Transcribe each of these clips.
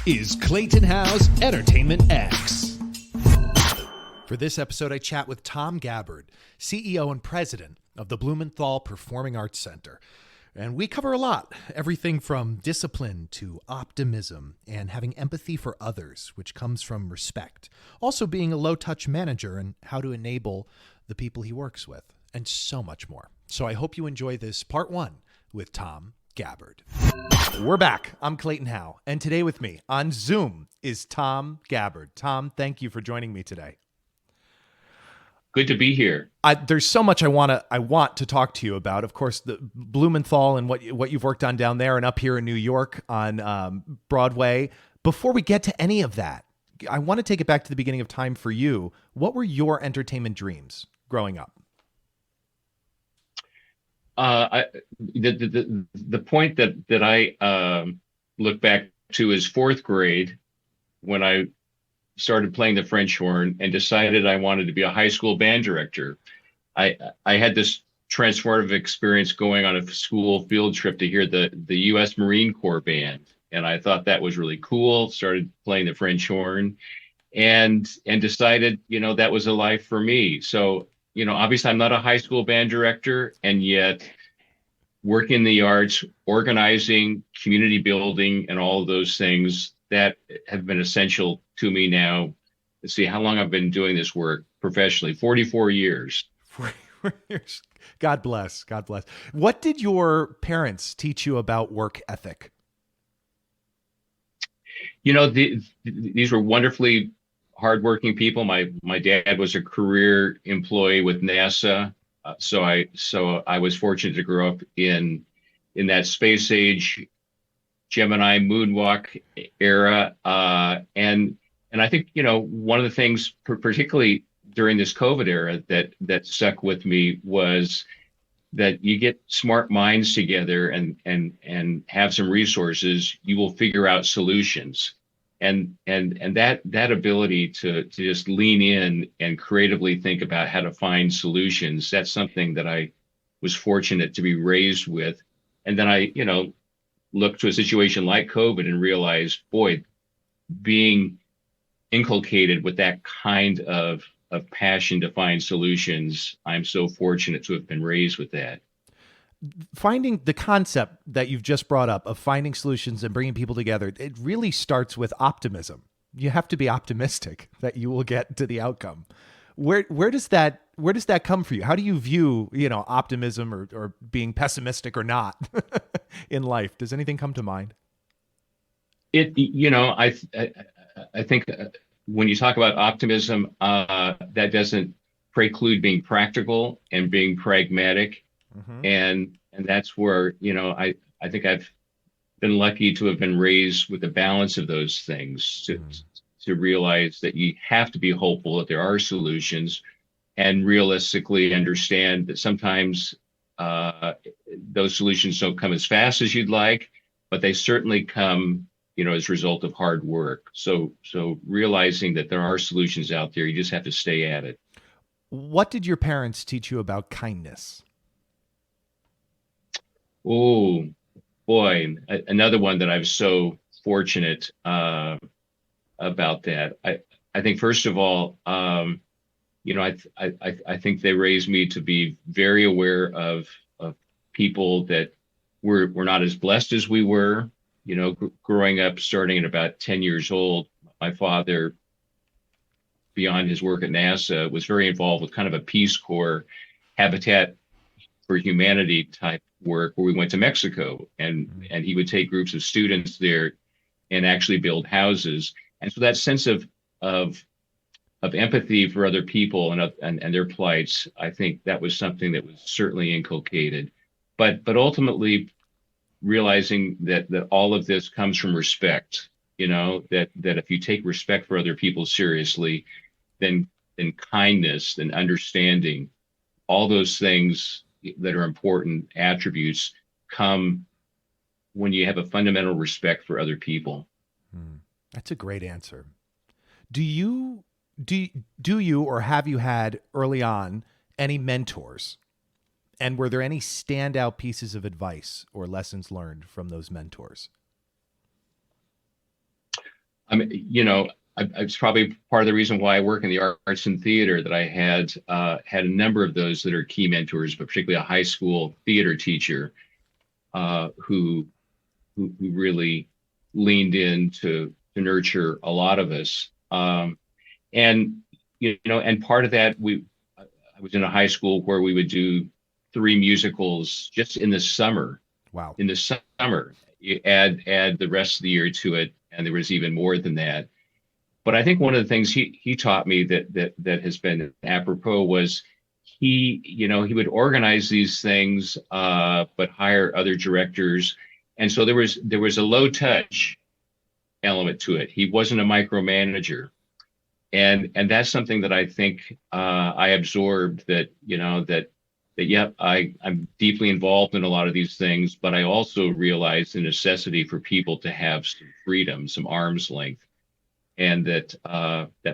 is Clayton Howe's Entertainment X. For this episode, I chat with Tom Gabbard, CEO and president of the Blumenthal Performing Arts Center. And we cover a lot, everything from discipline to optimism and having empathy for others, which comes from respect. Also being a low-touch manager and how to enable the people he works with, and so much more. So I hope you enjoy this part one with Tom Gabbard. We're back. I'm Clayton Howe, and today with me on Zoom is Tom Gabbard. Tom, thank you for joining me today. Good to be here. There's so much I want to talk to you about. Of course, the Blumenthal and what you've worked on down there and up here in New York on Broadway. Before we get to any of that, I want to take it back to the beginning of time for you. What were your entertainment dreams growing up? The point that I look back to is fourth grade, when I started playing the French horn and decided I wanted to be a high school band director. I had this transformative experience going on a school field trip to hear the U.S. Marine Corps band, and I thought that was really cool. Started playing the French horn, and decided that was a life for me. So obviously I'm not a high school band director, and yet working in the arts, organizing, community building, and all of those things that have been essential to me now. Let's see how long I've been doing this work professionally, 44 years. 44 years. God bless. God bless. What did your parents teach you about work ethic? These were wonderfully hardworking people. My dad was a career employee with NASA, so I was fortunate to grow up in that space age, Gemini moonwalk era, and I think one of the things, particularly during this COVID era, that stuck with me was that you get smart minds together and have some resources, you will figure out solutions. And that ability to just lean in and creatively think about how to find solutions, that's something that I was fortunate to be raised with. And then I, looked to a situation like COVID and realized, boy, being inculcated with that kind of passion to find solutions, I'm so fortunate to have been raised with that. Finding the concept that you've just brought up of finding solutions and bringing people together, it really starts with optimism. You have to be optimistic that you will get to the outcome. Where does that come for you? How do you view, optimism or being pessimistic or not in life? Does anything come to mind? I think when you talk about optimism, that doesn't preclude being practical and being pragmatic. Mm-hmm. And that's where, I think I've been lucky to have been raised with a balance of those things to realize that you have to be hopeful that there are solutions and realistically understand that sometimes those solutions don't come as fast as you'd like, but they certainly come, as a result of hard work. So realizing that there are solutions out there, you just have to stay at it. What did your parents teach you about kindness? Oh, boy, another one that I'm so fortunate about that. I think, first of all, I think they raised me to be very aware of people that were not as blessed as we were. Growing up, starting at about 10 years old, my father, beyond his work at NASA, was very involved with kind of a Peace Corps, Habitat for Humanity type work, where we went to Mexico and he would take groups of students there and actually build houses. And so that sense of empathy for other people and their plights, I think that was something that was certainly inculcated. But ultimately realizing that all of this comes from respect, that if you take respect for other people seriously, then kindness and understanding, all those things that are important attributes come when you have a fundamental respect for other people. That's a great answer. Do you or have you had early on any mentors? And were there any standout pieces of advice or lessons learned from those mentors? I mean, it's probably part of the reason why I work in the arts and theater, that I had a number of those that are key mentors, but particularly a high school theater teacher who really leaned in to nurture a lot of us. And and part of that, I was in a high school where we would do 3 musicals just in the summer. Wow. In the summer, you add the rest of the year to it, and there was even more than that. But I think one of the things he taught me that has been apropos was he would organize these things, but hire other directors, and so there was a low touch element to it. He wasn't a micromanager, and that's something that I think I absorbed. I'm deeply involved in a lot of these things, but I also realize the necessity for people to have some freedom, some arm's length, and that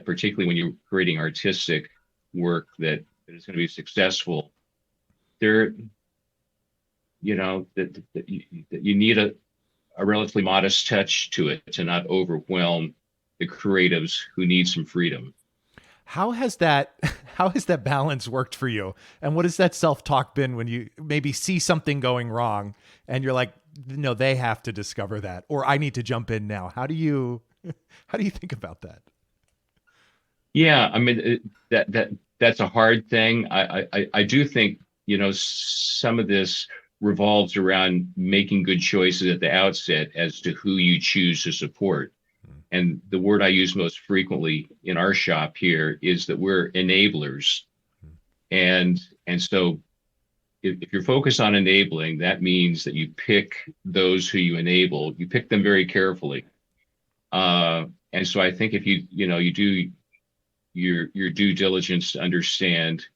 particularly when you're creating artistic work that is going to be successful, that you need a relatively modest touch to it to not overwhelm the creatives who need some freedom. How has that balance worked for you? And what has that self-talk been when you maybe see something going wrong and you're like, no, they have to discover that, or I need to jump in now? How do you think about that? Yeah, I mean, that's a hard thing. I do think, some of this revolves around making good choices at the outset as to who you choose to support. And the word I use most frequently in our shop here is that we're enablers. And so if you're focused on enabling, that means that you pick those who you enable, you pick them very carefully. And so I think if you do your due diligence to understand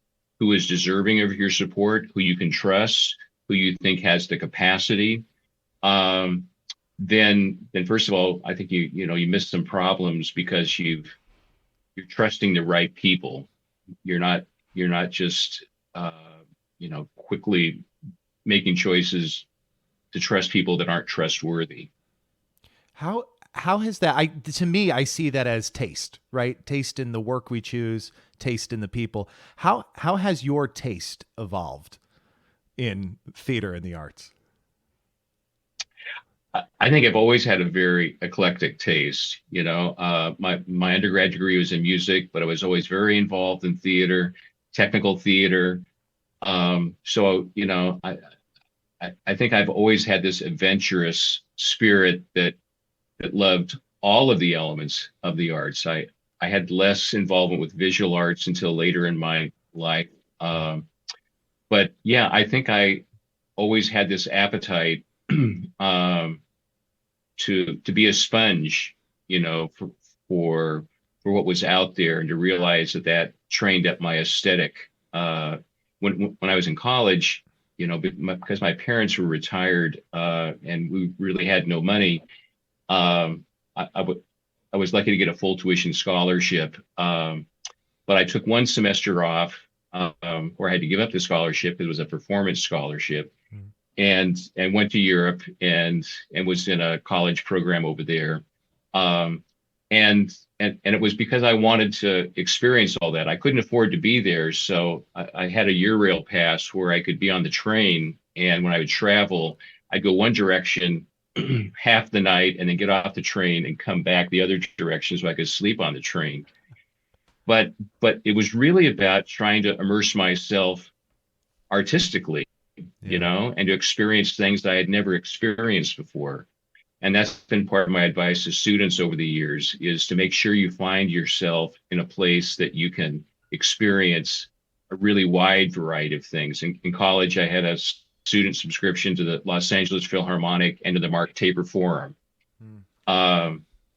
who is deserving of your support, who you can trust, who you think has the capacity, then first of all, I think you miss some problems because you're trusting the right people. You're not just quickly making choices to trust people that aren't trustworthy. How has that, to me, I see that as taste, right? Taste in the work we choose, taste in the people. How has your taste evolved in theater and the arts? I think I've always had a very eclectic taste. My undergrad degree was in music, but I was always very involved in theater, technical theater. So I think I've always had this adventurous spirit that loved all of the elements of the arts. I had less involvement with visual arts until later in my life. But yeah, I think I always had this appetite to be a sponge, for what was out there, and to realize that trained up my aesthetic. When I was in college, because my parents were retired and we really had no money, I was lucky to get a full tuition scholarship. But I took one semester off where I had to give up the scholarship. It was a performance scholarship. And went to Europe and was in a college program over there. And it was because I wanted to experience all that. I couldn't afford to be there. So I had a Eurail pass where I could be on the train. And when I would travel, I'd go one direction half the night and then get off the train and come back the other direction so I could sleep on the train. But it was really about trying to immerse myself artistically, and to experience things that I had never experienced before. And that's been part of my advice to students over the years, is to make sure you find yourself in a place that you can experience a really wide variety of things. In college, I had a student subscription to the Los Angeles Philharmonic and to the Mark Taper Forum.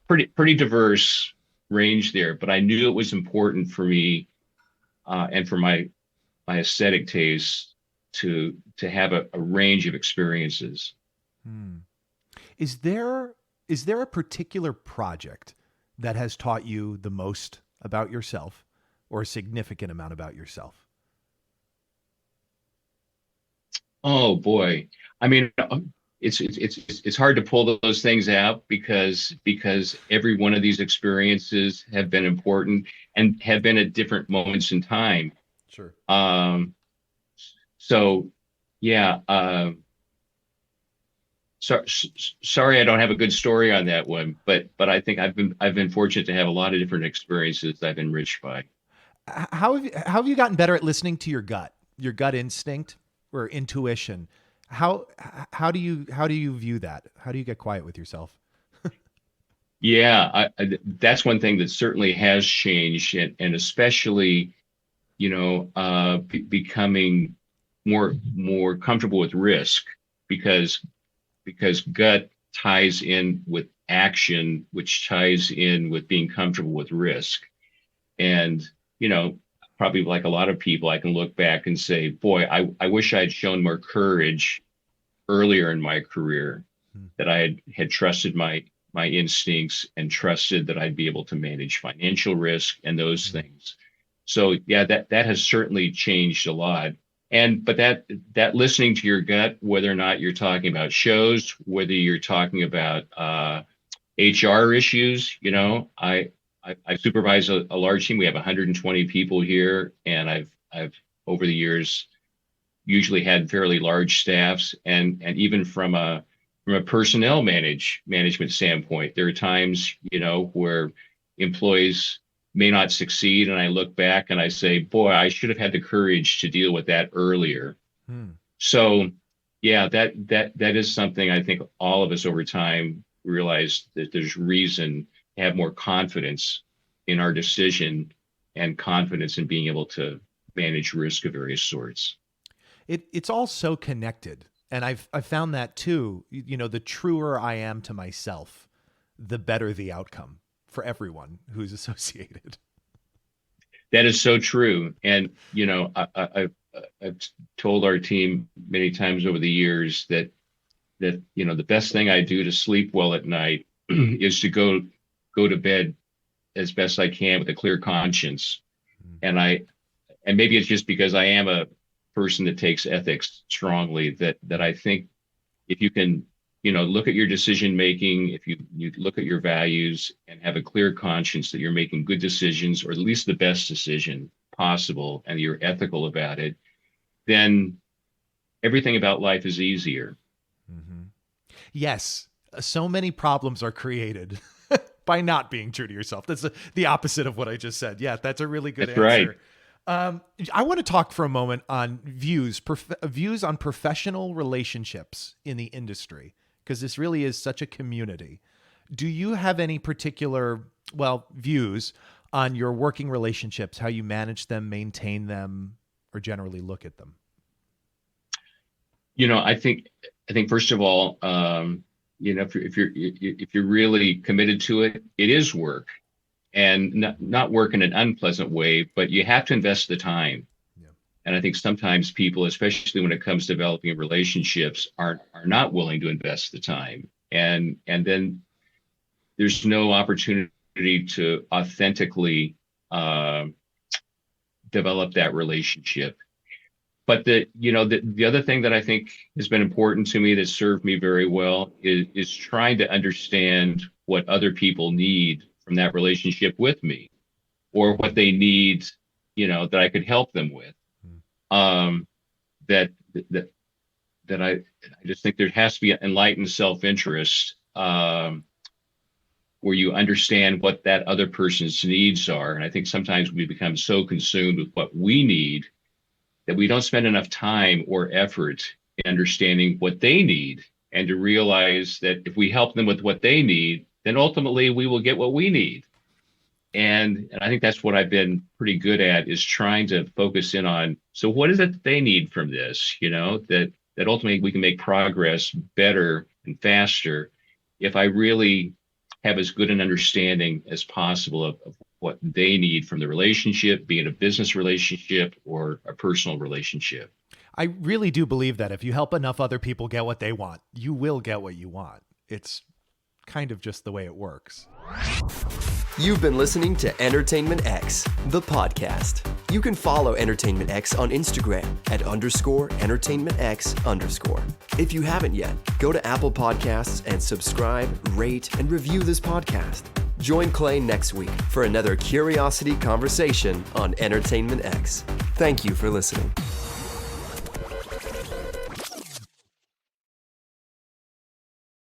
Pretty diverse range there, but I knew it was important for me and for my aesthetic taste to have a range of experiences. Is there a particular project that has taught you the most about yourself, or a significant amount about yourself? Oh boy. I mean, it's hard to pull those things out because every one of these experiences have been important and have been at different moments in time. Sure. So yeah. Sorry, I don't have a good story on that one, but I think I've been fortunate to have a lot of different experiences that I've been enriched by. How have you gotten better at listening to your gut instinct or intuition? How do you view that? How do you get quiet with yourself? Yeah, that's one thing that certainly has changed, and especially, becoming more comfortable with risk, because gut ties in with action, which ties in with being comfortable with risk. And, probably like a lot of people, I can look back and say, boy, I wish I'd shown more courage earlier in my career, that I had trusted my instincts and trusted that I'd be able to manage financial risk and those things. So yeah, that has certainly changed a lot. But that listening to your gut, whether or not you're talking about shows, whether you're talking about HR issues, I supervise a large team. We have 120 people here, and I've over the years usually had fairly large staffs, and even from a personnel management standpoint, there are times where employees may not succeed, and I look back and I say, boy, I should have had the courage to deal with that earlier. So yeah, that is something I think all of us over time realize, that there's reason to have more confidence in our decision and confidence in being able to manage risk of various sorts. It's all so connected. And I've found that too. The truer I am to myself, the better the outcome for everyone who's associated. That is so true. And, I've told our team many times over the years that the best thing I do to sleep well at night is to go to bed as best I can with a clear conscience. And maybe it's just because I am a person that takes ethics strongly, that I think if you can, look at your decision making, if you look at your values and have a clear conscience that you're making good decisions, or at least the best decision possible, and you're ethical about it, then everything about life is easier. Yes. So many problems are created by not being true to yourself. That's the opposite of what I just said. Yeah, that's a really good answer. Right. I want to talk for a moment on views on professional relationships in the industry, because this really is such a community. Do you have any particular, views on your working relationships, how you manage them, maintain them, or generally look at them? I think first of all, if you're really committed to it, it is work. And not work in an unpleasant way, but you have to invest the time. Yeah. And I think sometimes people, especially when it comes to developing relationships, are not willing to invest the time. And then there's no opportunity to authentically develop that relationship. But the other thing that I think has been important to me, that served me very well, is trying to understand what other people need from that relationship with me, or what they need, that I could help them with. That I just think there has to be enlightened self-interest, where you understand what that other person's needs are. And I think sometimes we become so consumed with what we need that we don't spend enough time or effort in understanding what they need, and to realize that if we help them with what they need, then ultimately we will get what we need. And I think that's what I've been pretty good at, is trying to focus in on, so what is it that they need from this? That ultimately we can make progress better and faster if I really have as good an understanding as possible of what they need from the relationship, be it a business relationship or a personal relationship. I really do believe that if you help enough other people get what they want, you will get what you want. It's kind of just the way it works. You've been listening to Entertainment X, the podcast. You can follow Entertainment X on Instagram at _EntertainmentX_. If you haven't yet, go to Apple Podcasts and subscribe, rate, and review this podcast. Join Clay next week for another Curiosity conversation on Entertainment X. Thank you for listening.